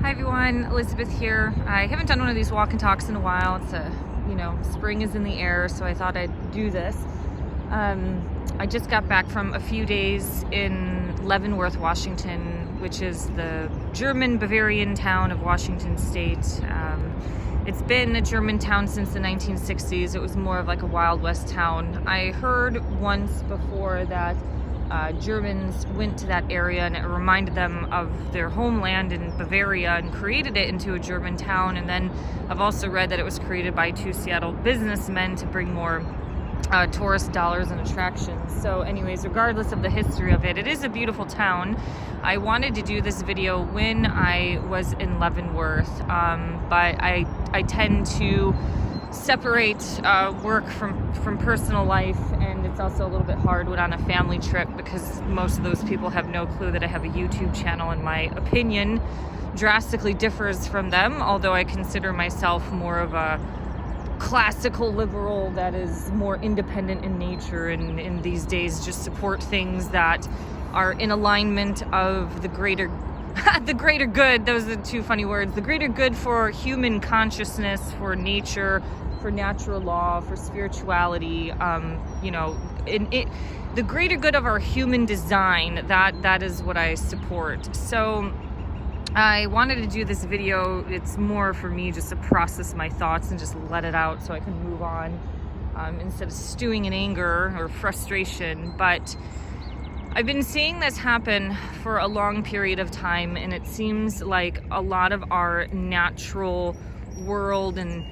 Hi everyone, Elizabeth here. I haven't done one of these walk and talks in a while. Spring is in the air, so I thought I'd do this. I just got back from a few days in Leavenworth, Washington, which is the German Bavarian town of Washington State. It's been a German town since the 1960s. It was more of like a Wild West town. I heard once before that Germans went to that area and it reminded them of their homeland in Bavaria and created it into a German town. And then I've also read that it was created by two Seattle businessmen to bring more tourist dollars and attractions. So anyways, regardless of the history of it, it is a beautiful town. I wanted to do this video when I was in Leavenworth, but I tend to separate work from personal life, and it's also a little bit hard when on a family trip because most of those people have no clue that I have a YouTube channel, and my opinion drastically differs from them, although I consider myself more of a classical liberal that is more independent in nature, and in these days just support things that are in alignment of the greater the greater good. Those are two funny words. The greater good for human consciousness, for nature, for natural law, for spirituality, the greater good of our human design, that is what I support. So I wanted to do this video. It's more for me just to process my thoughts and just let it out so I can move on, instead of stewing in anger or frustration. But I've been seeing this happen for a long period of time, and it seems like a lot of our natural world and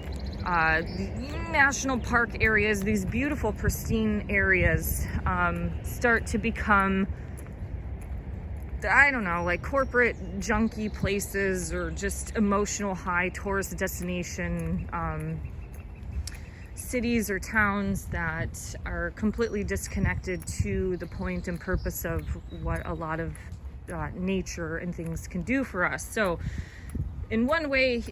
national park areas, these beautiful pristine areas, start to become, I don't know, like corporate junkie places or just emotional high tourist destination cities or towns that are completely disconnected to the point and purpose of what a lot of nature and things can do for us. So in one way,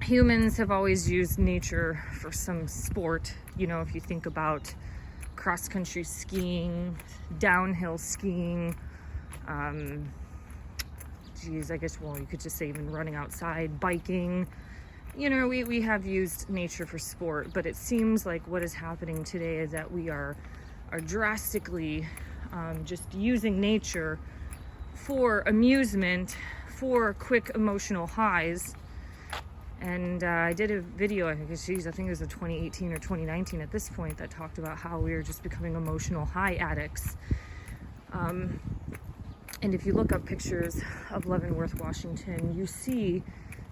humans have always used nature for some sport. You know, if you think about cross-country skiing, downhill skiing, I guess, well, you could just say even running outside, biking. You know, we have used nature for sport, but it seems like what is happening today is that we are drastically just using nature for amusement, for quick emotional highs. And I did a video, I think it was in 2018 or 2019 at this point, that talked about how we are just becoming emotional high addicts. And if you look up pictures of Leavenworth, Washington, you see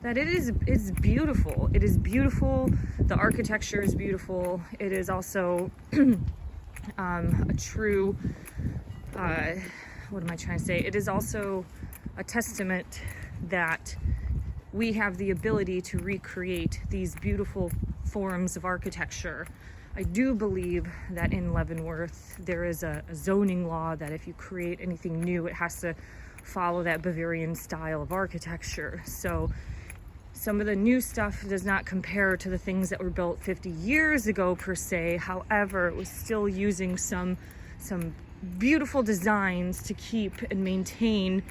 that it's beautiful. It is beautiful. The architecture is beautiful. It is also a true, what am I trying to say? It is also a testament that we have the ability to recreate these beautiful forms of architecture. I do believe that in Leavenworth there is a zoning law that if you create anything new, it has to follow that Bavarian style of architecture. So some of the new stuff does not compare to the things that were built 50 years ago per se. However, it was still using some beautiful designs to keep and maintain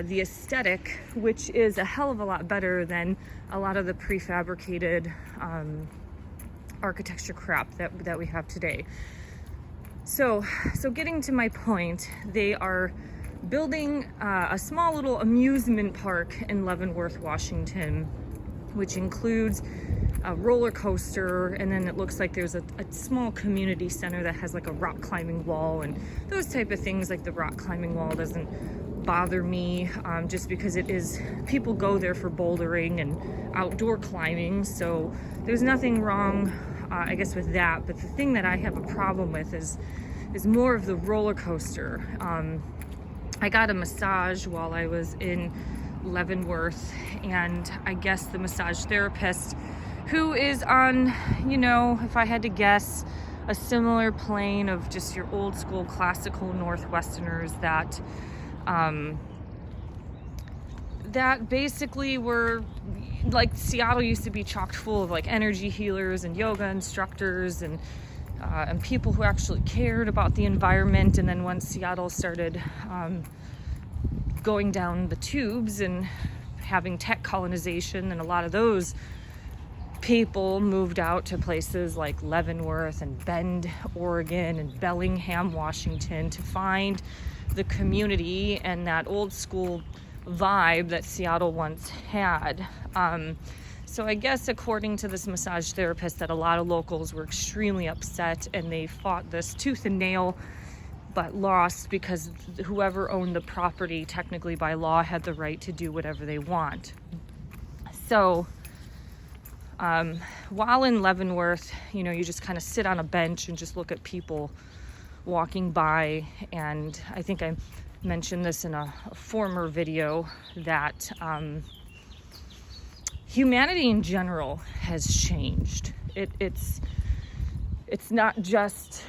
the aesthetic, which is a hell of a lot better than a lot of the prefabricated architecture crap that we have today. So getting to my point, they are building a small little amusement park in Leavenworth, Washington, which includes a roller coaster, and then it looks like there's a small community center that has like a rock climbing wall and those type of things. Like the rock climbing wall doesn't bother me, just because people go there for bouldering and outdoor climbing, so there's nothing wrong, I guess, with that. But the thing that I have a problem with is more of the roller coaster. I got a massage while I was in Leavenworth, and I guess the massage therapist, who is on, if I had to guess, a similar plane of just your old school classical Northwesterners that basically were like, Seattle used to be chocked full of like energy healers and yoga instructors and people who actually cared about the environment. And then once Seattle started going down the tubes and having tech colonization, and a lot of those people moved out to places like Leavenworth and Bend, Oregon, and Bellingham, Washington, to find the community and that old school vibe that Seattle once had. So I guess according to this massage therapist, that a lot of locals were extremely upset, and they fought this tooth and nail, but lost, because whoever owned the property technically by law had the right to do whatever they want. So while in Leavenworth, you just kind of sit on a bench and just look at people walking by. And I think I mentioned this in a former video, that humanity in general has changed. It's not just,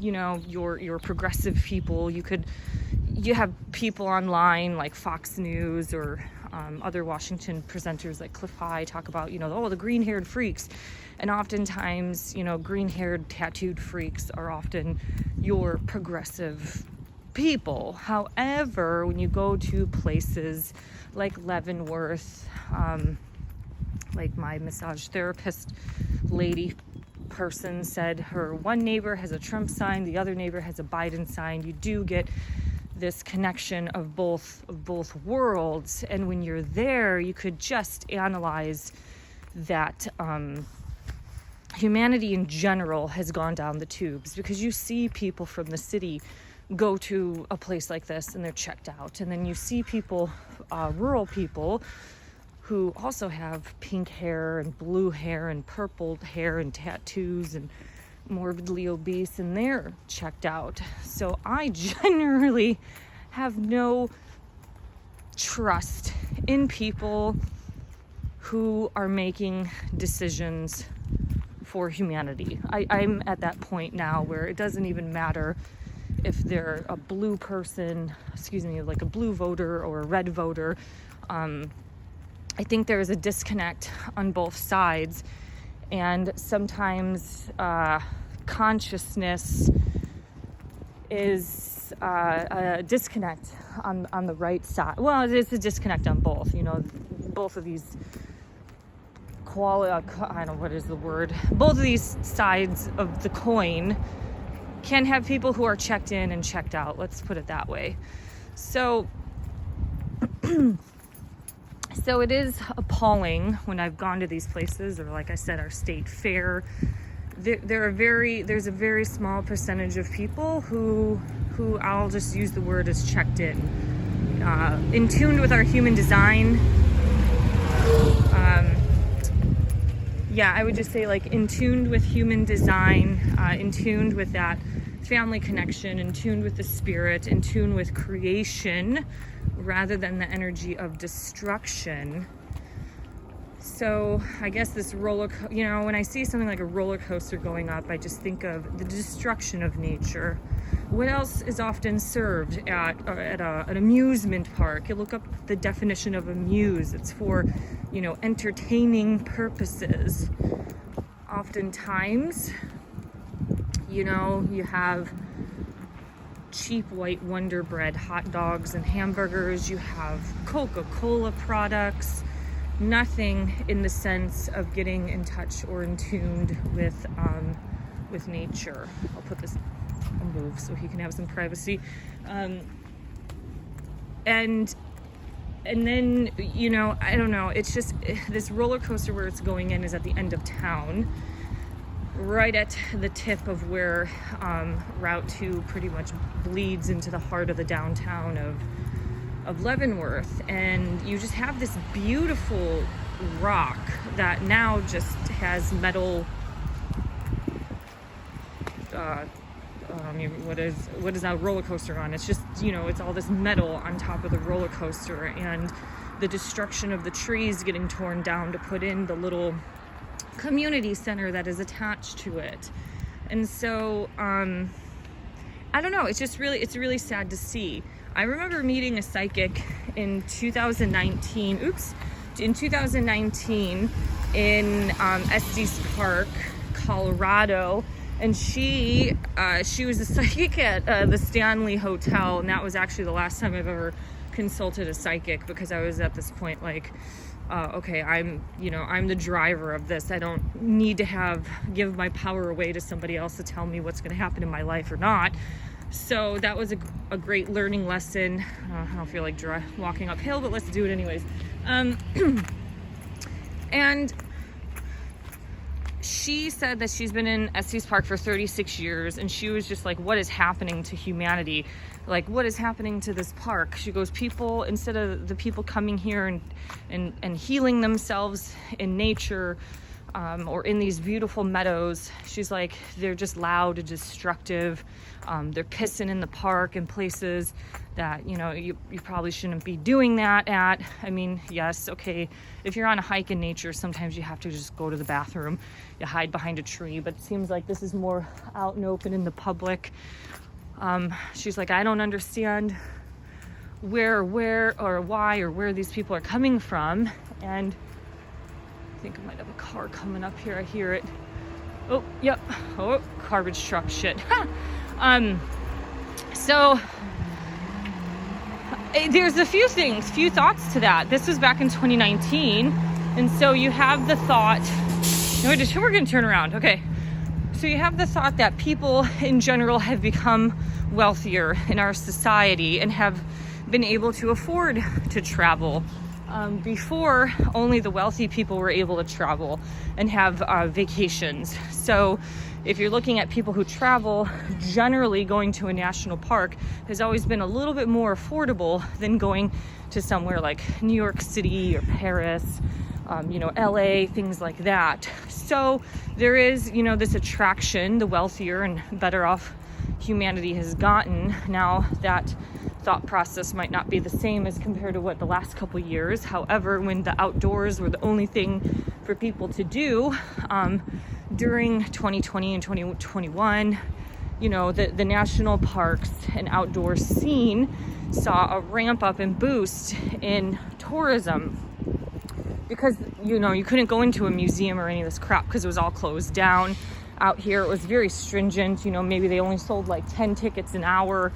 your progressive people. You have people online like Fox News or other Washington presenters like Cliff High talk about, the green-haired freaks. And oftentimes, green-haired tattooed freaks are often your progressive people. However, when you go to places like Leavenworth, like my massage therapist lady person said, her one neighbor has a Trump sign, the other neighbor has a Biden sign. You do get this connection of both worlds, and when you're there, you could just analyze that humanity in general has gone down the tubes, because you see people from the city go to a place like this and they're checked out, and then you see people, rural people, who also have pink hair and blue hair and purple hair and tattoos and morbidly obese, and they're checked out. So I generally have no trust in people who are making decisions for humanity. I'm at that point now where it doesn't even matter if they're a blue person, like a blue voter or a red voter. I think there is a disconnect on both sides, and sometimes consciousness is a disconnect on the right side. Well, it's a disconnect on both. Both of these both of these sides of the coin can have people who are checked in and checked out. Let's put it that way. So it is appalling when I've gone to these places, or like I said, our state fair. There's a very small percentage of people who I'll just use the word as checked in tune with our human design. I would just say like in tune with human design, in tune with that family connection, in tune with the spirit, in tune with creation, rather than the energy of destruction. So I guess this when I see something like a roller coaster going up, I just think of the destruction of nature. What else is often served at an amusement park? You look up the definition of amuse. It's for, entertaining purposes. Oftentimes, you have cheap white Wonder Bread hot dogs and hamburgers. You have Coca-Cola products. Nothing in the sense of getting in touch or in tuned with nature. I'll put this on move so he can have some privacy. And then, I don't know. It's just this roller coaster where it's going in is at the end of town, right at the tip of where Route 2 pretty much bleeds into the heart of the downtown of Leavenworth. And you just have this beautiful rock that now just has metal what is that roller coaster on? It's just, it's all this metal on top of the roller coaster, and the destruction of the trees getting torn down to put in the little community center that is attached to it. And so I don't know, it's really sad to see. I remember meeting a psychic in 2019 in Estes Park, Colorado, and she was a psychic at the Stanley Hotel, and that was actually the last time I've ever consulted a psychic because I was at this point like, okay, I'm the driver of this. I don't need to give my power away to somebody else to tell me what's going to happen in my life or not. So that was a great learning lesson. I don't feel like walking uphill, but let's do it anyways. And she said that she's been in Estes Park for 36 years, and she was just like, what is happening to humanity? Like, what is happening to this park? She goes, people, instead of the people coming here and healing themselves in nature, or in these beautiful meadows, she's like, they're just loud and destructive. They're pissing in the park in places that, you probably shouldn't be doing that at. I mean, yes, okay, if you're on a hike in nature, sometimes you have to just go to the bathroom. You hide behind a tree, but it seems like this is more out and open in the public. She's like, I don't understand where or why or where these people are coming from. And I think I might have a car coming up here. I hear it. Oh, yep. Oh, garbage truck shit. So there's a few thoughts to that. This was back in 2019. And so you have the thought, we're going to turn around. Okay. So you have the thought that people in general have become wealthier in our society and have been able to afford to travel. Before, only the wealthy people were able to travel and have vacations. So if you're looking at people who travel, generally going to a national park has always been a little bit more affordable than going to somewhere like New York City or Paris, LA, things like that. So there is, this attraction, the wealthier and better off humanity has gotten. Now that thought process might not be the same as compared to what the last couple years. However, when the outdoors were the only thing for people to do, during 2020 and 2021, the national parks and outdoor scene saw a ramp up and boost in tourism. Because, you couldn't go into a museum or any of this crap because it was all closed down. Out here, it was very stringent. Maybe they only sold like 10 tickets an hour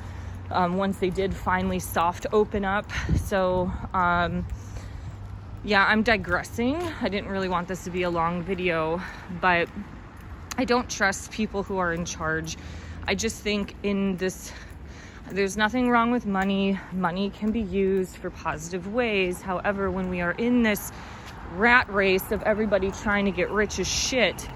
once they did finally soft open up. So, yeah, I'm digressing. I didn't really want this to be a long video, but I don't trust people who are in charge. I just think there's nothing wrong with money. Money can be used for positive ways. However, when we are in this rat race of everybody trying to get rich as shit,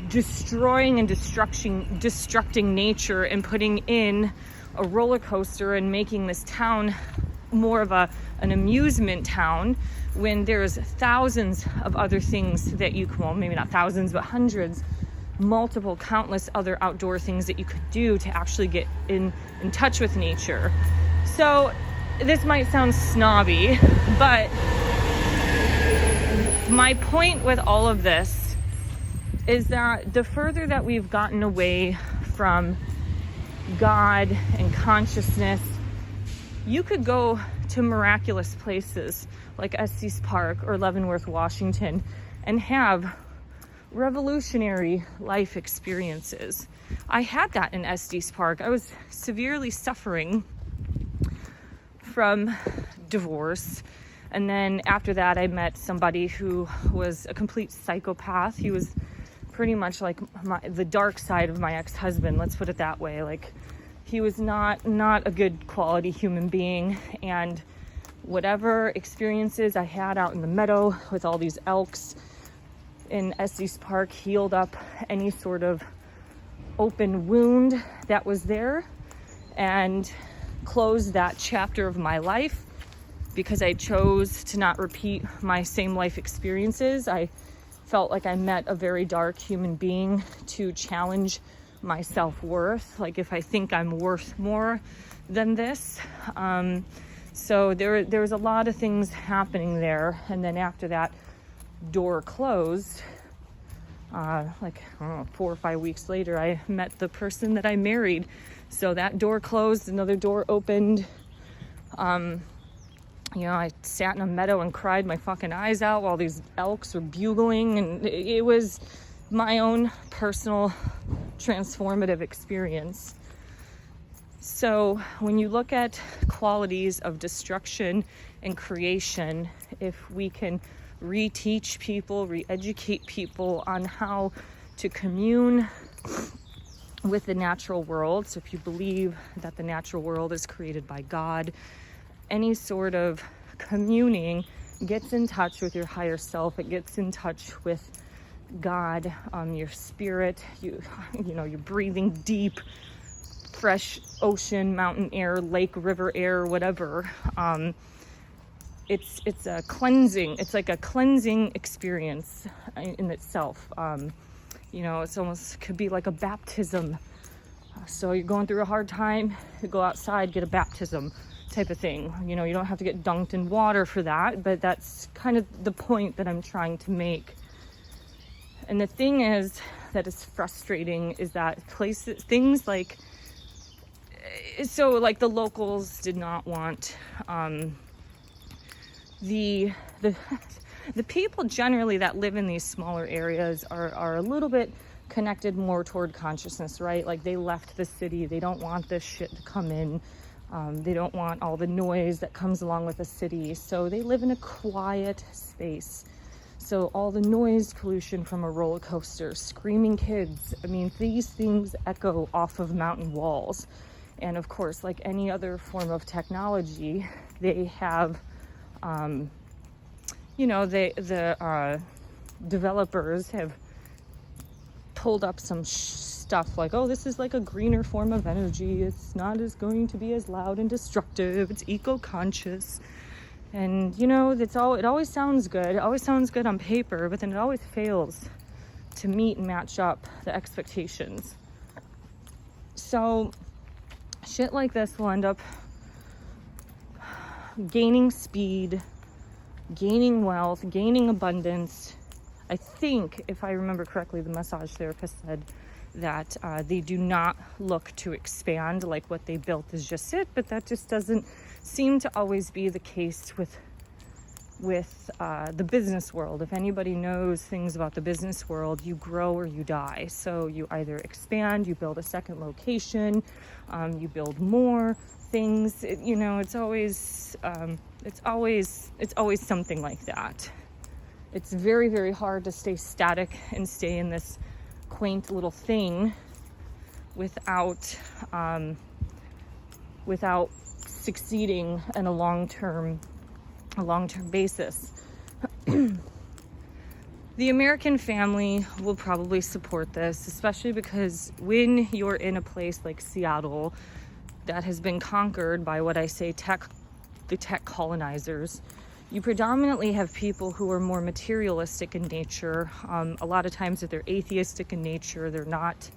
destroying and destructing nature and putting in a roller coaster and making this town more of an amusement town, when there's thousands of other things that maybe not thousands, but hundreds, countless other outdoor things that you could do to actually get in touch with nature. So this might sound snobby, but my point with all of this is that the further that we've gotten away from God and consciousness, you could go to miraculous places like Estes Park or Leavenworth, Washington, and have revolutionary life experiences. I had that in Estes Park. I was severely suffering from divorce. And then after that, I met somebody who was a complete psychopath. He was pretty much like the dark side of my ex-husband. Let's put it that way. Like, he was not a good quality human being. And whatever experiences I had out in the meadow with all these elks in Estes Park healed up any sort of open wound that was there and closed that chapter of my life, because I chose to not repeat my same life experiences. I felt like I met a very dark human being to challenge my self-worth. Like, if I think I'm worth more than this. So there was a lot of things happening there. And then after that door closed, 4 or 5 weeks later, I met the person that I married. So that door closed, another door opened. I sat in a meadow and cried my fucking eyes out while these elks were bugling, and it was my own personal transformative experience. So when you look at qualities of destruction and creation, if we can reteach people, re-educate people on how to commune with the natural world. So if you believe that the natural world is created by God, any sort of communing gets in touch with your higher self. It gets in touch with God, your spirit. You know, you're breathing deep, fresh ocean, mountain air, lake, river air, whatever. It's a cleansing. It's like a cleansing experience in itself. You know, it's almost could be like a baptism. So you're going through a hard time, you go outside, get a baptism type of thing. You know, you don't have to get dunked in water for that, but that's kind of the point that I'm trying to make. And the thing is that is frustrating is that things like, so like the locals did not want the people generally that live in these smaller areas are a little bit connected more toward consciousness, right? Like they left the city. They don't want this shit to come in. They don't want all the noise that comes along with a city. So they live in a quiet space. So all the noise pollution from a roller coaster, screaming kids. I mean, these things echo off of mountain walls. And of course, like any other form of technology, they have, you know, the developers have pulled up some stuff like, oh, this is like a greener form of energy. It's not as going to be as loud and destructive. It's eco-conscious. And, you know, it always sounds good. It always sounds good on paper, but then it always fails to meet and match up the expectations. So shit like this will end up gaining speed, gaining wealth, gaining abundance. I think, if I remember correctly, the massage therapist said that they do not look to expand, like what they built is just it, but that just doesn't seem to always be the case with the business world. If anybody knows things about the business world, you grow or you die. So you either expand, you build a second location, you build more things. You know, it's always something like that. It's very, very hard to stay static and stay in this quaint little thing without succeeding in a long-term basis. The American family will probably support this, especially because when you're in a place like Seattle that has been conquered by what I say the tech colonizers, you predominantly have people who are more materialistic in nature. A lot of times if they're atheistic in nature, they're not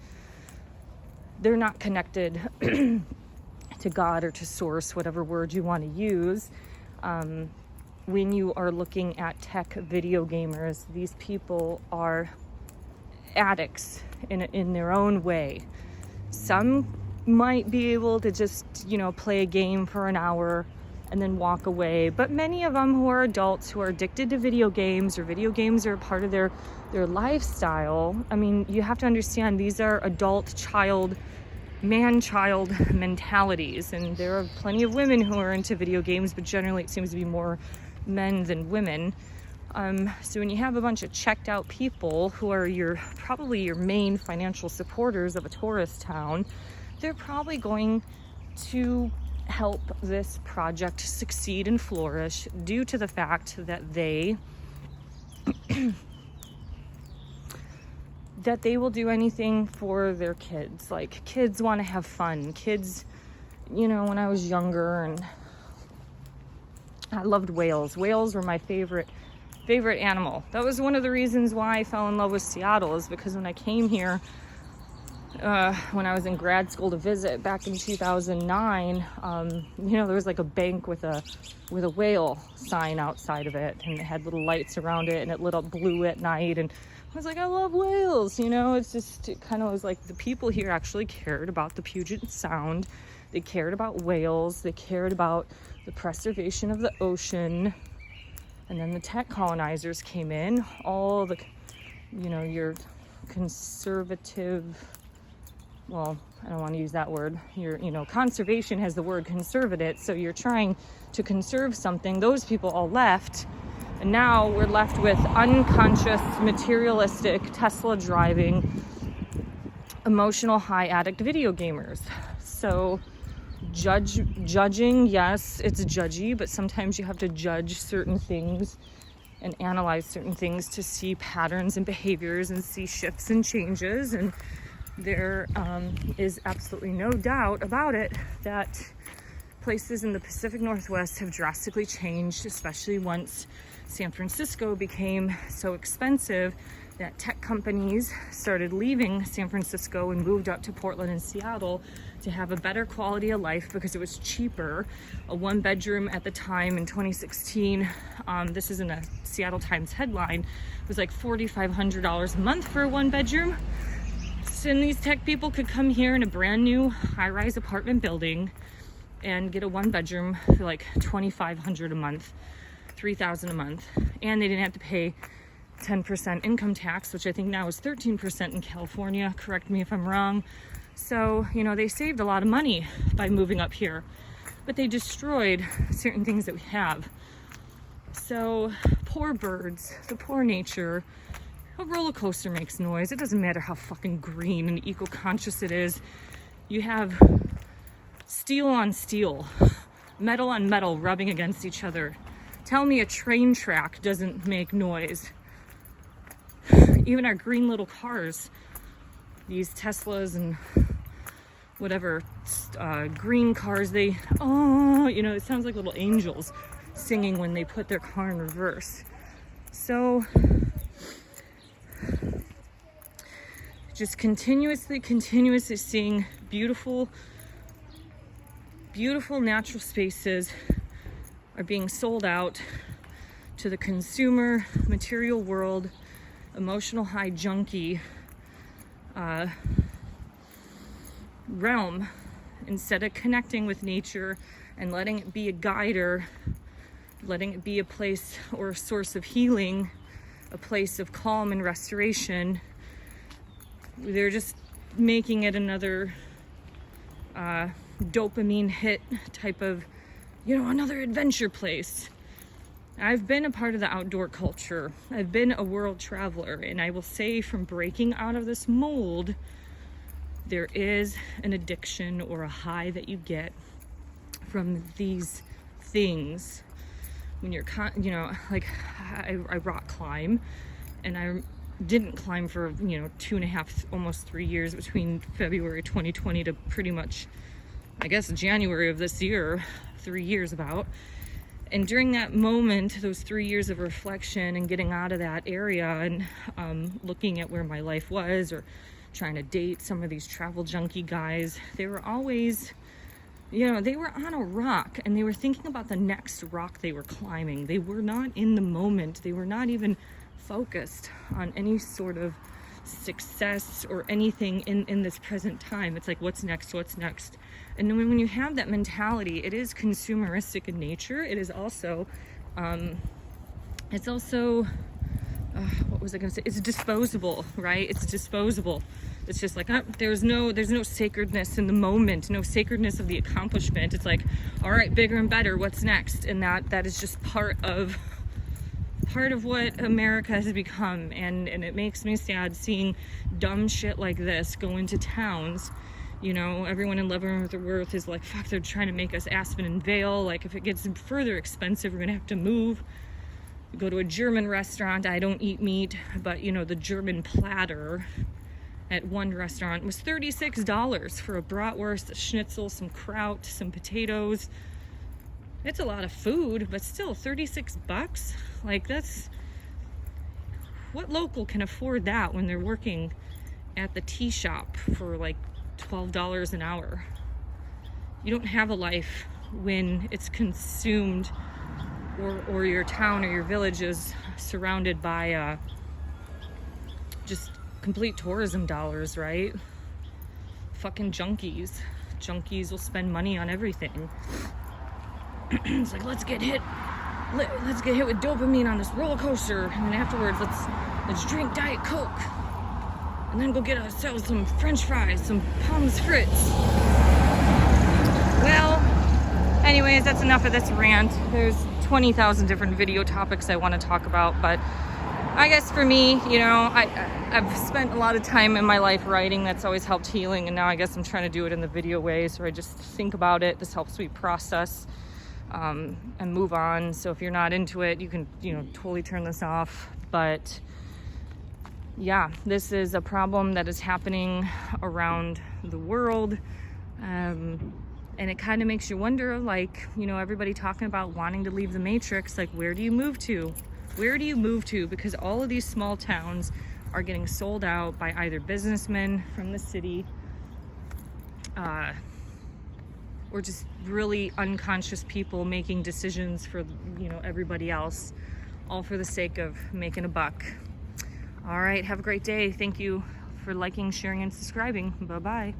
connected to God or to source, whatever word you want to use. When you are looking at tech video gamers, these people are addicts in their own way. Some might be able to just, you know, play a game for an hour and then walk away. But many of them who are adults who are addicted to video games, or video games are a part of their lifestyle. I mean, you have to understand these are adult, child, man-child mentalities. And there are plenty of women who are into video games, but generally it seems to be more men than women. So when you have a bunch of checked out people who are probably your main financial supporters of a tourist town, they're probably going to help this project succeed and flourish due to the fact that they will do anything for their kids. Like, kids want to have fun. Kids, you know, when I was younger, and I loved whales. Whales were my favorite animal. That was one of the reasons why I fell in love with Seattle, is because when I came here, when I was in grad school to visit back in 2009, you know, there was like a bank with a whale sign outside of it, and it had little lights around it, and it lit up blue at night. And I was like, I love whales, you know. It kind of was like the people here actually cared about the Puget Sound. They cared about whales. They cared about the preservation of the ocean. And then the tech colonizers came in. All the, you know, your conservative, well, I don't want to use that word. Conservation has the word conserve it. So you're trying to conserve something. Those people all left. And now we're left with unconscious, materialistic, Tesla driving, emotional high addict video gamers. So judging, yes, it's judgy, but sometimes you have to judge certain things and analyze certain things to see patterns and behaviors and see shifts and changes. And there is absolutely no doubt about it that places in the Pacific Northwest have drastically changed, especially once San Francisco became so expensive that tech companies started leaving San Francisco and moved up to Portland and Seattle to have a better quality of life because it was cheaper. A one bedroom at the time in 2016, this is in a Seattle Times headline, was like $4,500 a month for a one bedroom. So these tech people could come here in a brand new high-rise apartment building and get a one bedroom for like $2,500 a month, $3,000 a month, and they didn't have to pay 10% income tax, which I think now is 13% in California. Correct me if I'm wrong. So, they saved a lot of money by moving up here, but they destroyed certain things that we have. So, poor birds, the poor nature. A roller coaster makes noise. It doesn't matter how fucking green and eco-conscious it is. You have steel on steel, metal on metal rubbing against each other. Tell me a train track doesn't make noise. Even our green little cars, these Teslas and whatever green cars, it sounds like little angels singing when they put their car in reverse. So just continuously seeing beautiful natural spaces are being sold out to the consumer, material world, emotional high junkie realm, instead of connecting with nature and letting it be a guider, letting it be a place or a source of healing, a place of calm and restoration. They're just making it another dopamine hit type of, another adventure place. I've been a part of the outdoor culture. I've been a world traveler, and I will say, from breaking out of this mold, there is an addiction or a high that you get from these things. When you're, I rock climb, and I didn't climb for 2.5, almost 3 years, between February 2020 to pretty much, I guess, January of this year, 3 years about. And during that moment, those 3 years of reflection and getting out of that area and looking at where my life was, or trying to date some of these travel junkie guys, they were always, they were on a rock and they were thinking about the next rock they were climbing. They were not in the moment. They were not even focused on any sort of success or anything in this present time. It's like, what's next? And then when you have that mentality, it is consumeristic in nature. It is also, what was I going to say? It's disposable, right? It's disposable. It's just like, there's no sacredness in the moment, no sacredness of the accomplishment. It's like, all right, bigger and better, what's next? And that is just part of what America has become. And it makes me sad seeing dumb shit like this go into towns. Everyone in Leavenworth is like, fuck, they're trying to make us Aspen and Vale. Like, if it gets further expensive, we're gonna have to move. Go to a German restaurant. I don't eat meat, but the German platter at one restaurant was $36 for a bratwurst, a schnitzel, some kraut, some potatoes. It's a lot of food, but still $36. Like, what local can afford that when they're working at the tea shop for like $12 an hour? You don't have a life when it's consumed, or your town or your village is surrounded by just complete tourism dollars, right? Fucking junkies will spend money on everything. It's like, let's get hit with dopamine on this roller coaster, and then afterwards let's drink Diet Coke. and then go get ourselves some French fries, some pommes frites. Well, anyways, that's enough of this rant. There's 20,000 different video topics I want to talk about, but I guess for me, you know, I've spent a lot of time in my life writing. That's always helped healing, and now I guess I'm trying to do it in the video way, so I just think about it. This helps me process and move on. So if you're not into it, you can, you know, totally turn this off. But yeah, this is a problem that is happening around the world. And it kind of makes you wonder, like, you know, everybody talking about wanting to leave the matrix, like, where do you move to? Where do you move to? Because all of these small towns are getting sold out by either businessmen from the city or just really unconscious people making decisions for, you know, everybody else, all for the sake of making a buck. All right, have a great day. Thank you for liking, sharing, and subscribing. Bye-bye.